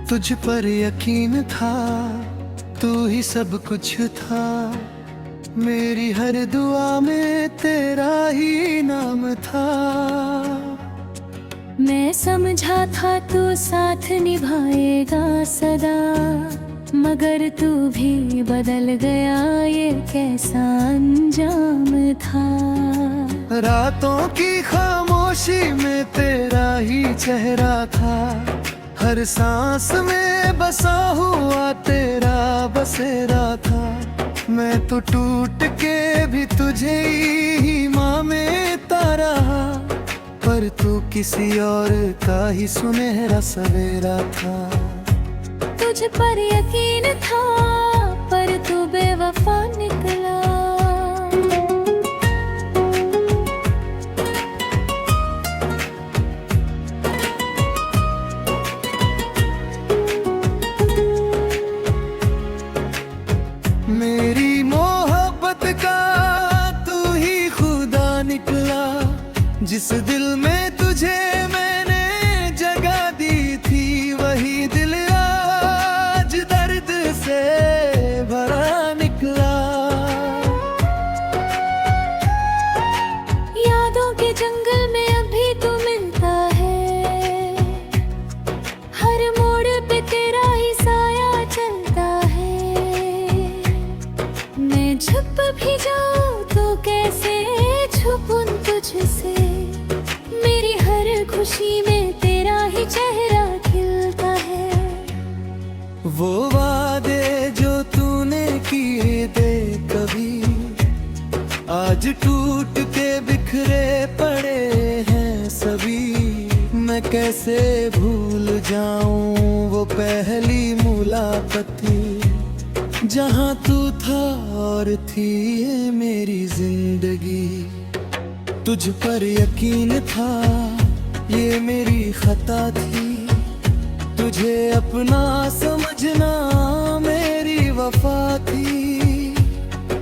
तुझ पर यकीन था, तू ही सब कुछ था। मेरी हर दुआ में तेरा ही नाम था। मैं समझा था तू साथ निभाएगा सदा, मगर तू भी बदल गया, ये कैसा अंजाम था। रातों की खामोशी में तेरा ही चेहरा था। हर सांस में बसा हुआ तेरा बसेरा था। मैं तो टूट के भी तुझे ही माँ में रहा, पर तू किसी और का ही सुनहरा सवेरा था। तुझ पर यकीन था, पर तू बेवफा निकला। मेरी मोहब्बत का तू ही खुदा निकला। जिस दिल में तुझे मैंने जगह दी थी, वही दिल आज दर्द से भरा निकला। यादों के जंगल में अभी तू मिलता है, हर मोड़ पे तेरा ही साया चलता है। मैं छुप भी जाऊं तो कैसे छुपूं तुझसे, मेरी हर खुशी में तेरा ही चेहरा खिलता है। वो वादे जो तूने किए थे कभी, आज टूट के बिखरे पड़े हैं सभी। मैं कैसे भूल जाऊं वो पहली मुलाकाती, जहां तू था और थी ये मेरी जिंदगी। तुझ पर यकीन था, ये मेरी खता थी। तुझे अपना समझना मेरी वफा थी।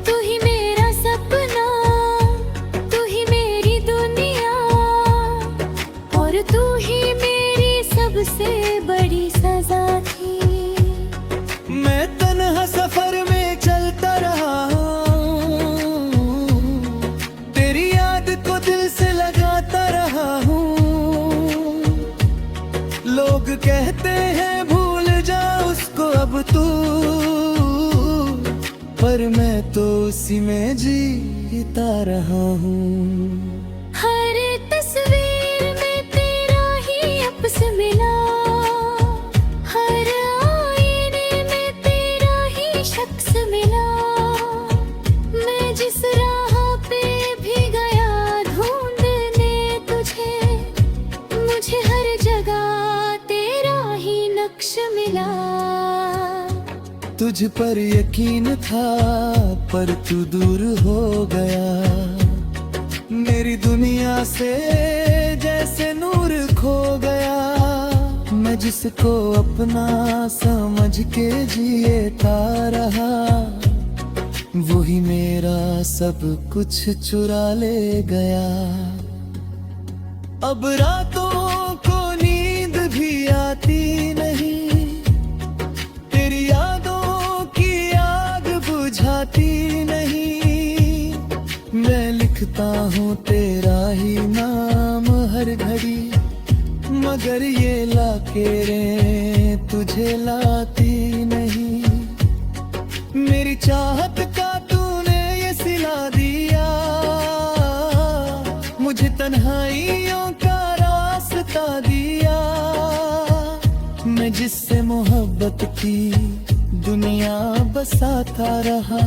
तू ही मेरा सपना, तू ही मेरी दुनिया, और तू ही मेरी सबसे बड़ी सजा थी। मैं तन्हा सफर में चलता रहा हूँ, तेरी याद को दिल से लगाता रहा हूँ। लोग कहते हैं भूल जा उसको अब तू, पर मैं तो उसी में जीता रहा हूँ। हर तस्वीर में तेरा ही अक्स मिला, हर आईने में तेरा ही शख्स मिला। मैं जिस राह पे भी गया ढूंढने तुझे, मुझे हर जगह तेरा ही नक्श मिला। तुझ पर यकीन था, पर तू दूर हो गया। मेरी दुनिया से जैसे नूर खो गया। मैं जिसको अपना समझ के जीता रहा, वही मेरा सब कुछ चुरा ले गया। अब रातों को नींद भी आती नहीं, तेरी यादों की आग बुझाती नहीं। मैं लिखता हूँ तेरा ही नाम हर घड़ी, मगर ये लाकेरें तुझे लाती नहीं। मेरी चाहत का तूने ये सिला दिया, मुझे तन्हाइयों का रास्ता दिया। मैं जिससे मोहब्बत की दुनिया बसाता रहा,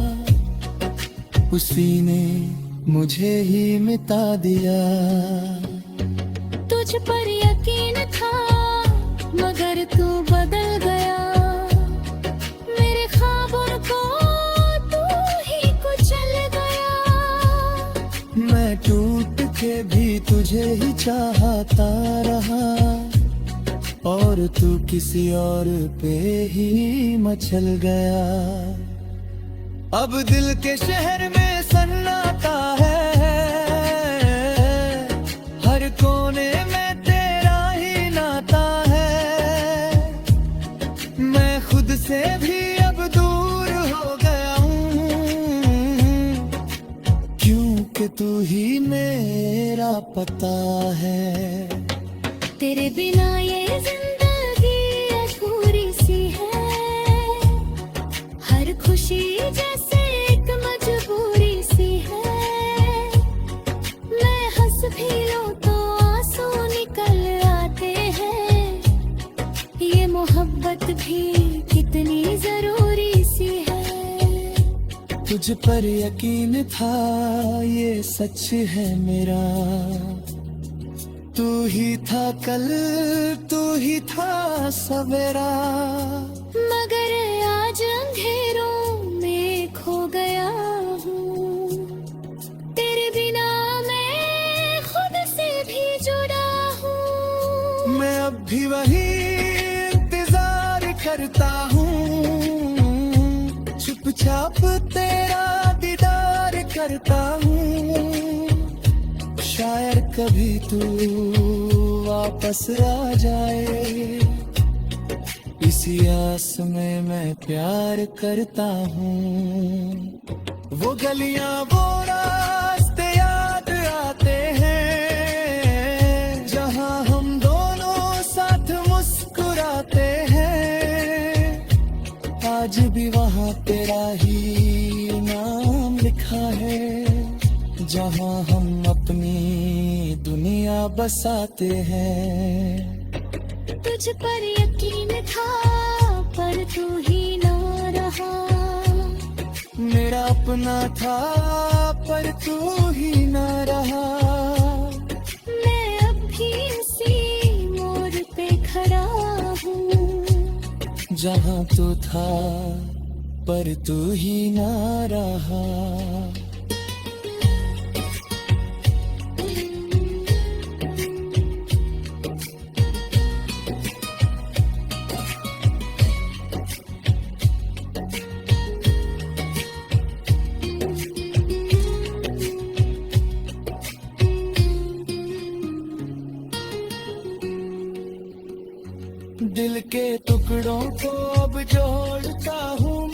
उसी ने मुझे ही मिटा दिया। तुझ पर यकीन था, मगर तू बदल गया। मेरे ख्वाबों को तू ही कुचल गया। मैं टूट के भी तुझे ही चाहता रहा, और तू किसी और पे ही मचल गया। अब दिल के शहर में सन्नाटा है, हर कोने में तेरा ही नाता है। कि तू ही मेरा पता है। तेरे बिना ये जिंदगी अधूरी सी है, हर खुशी जैसे एक मजबूरी सी है। मैं हंस भी लूं तो आंसू निकल आते हैं, ये मोहब्बत भी कितनी जरूरी सी है। तुझ पर यकीन था ये सच है मेरा, तू ही था कल, तू ही था सवेरा। मगर आज अंधेरों में खो गया हूँ, तेरे बिना मैं खुद से भी जुड़ा हूँ। मैं अब भी वही इंतजार करता हूँ, चुपचाप तेरा दीदार करता हूँ। शायद कभी तू वापस आ जाए, इसी आस में मैं प्यार करता हूँ। वो गलियां वो रास्ते याद आते हैं, जहाँ हम दोनों साथ मुस्कुराते हैं। आज भी वहाँ तेरा ही नाम लिखा है, जहाँ हम अपनी दुनिया बसाते हैं। तुझ पर यकीन था पर तू ही ना रहा, मेरा अपना था पर तू ही ना रहा। मैं अब भी उसी मोड़ पे खड़ा हूँ, जहाँ तू था पर तू ही ना रहा। दिल के टुकड़ों को अब जोड़ता हूँ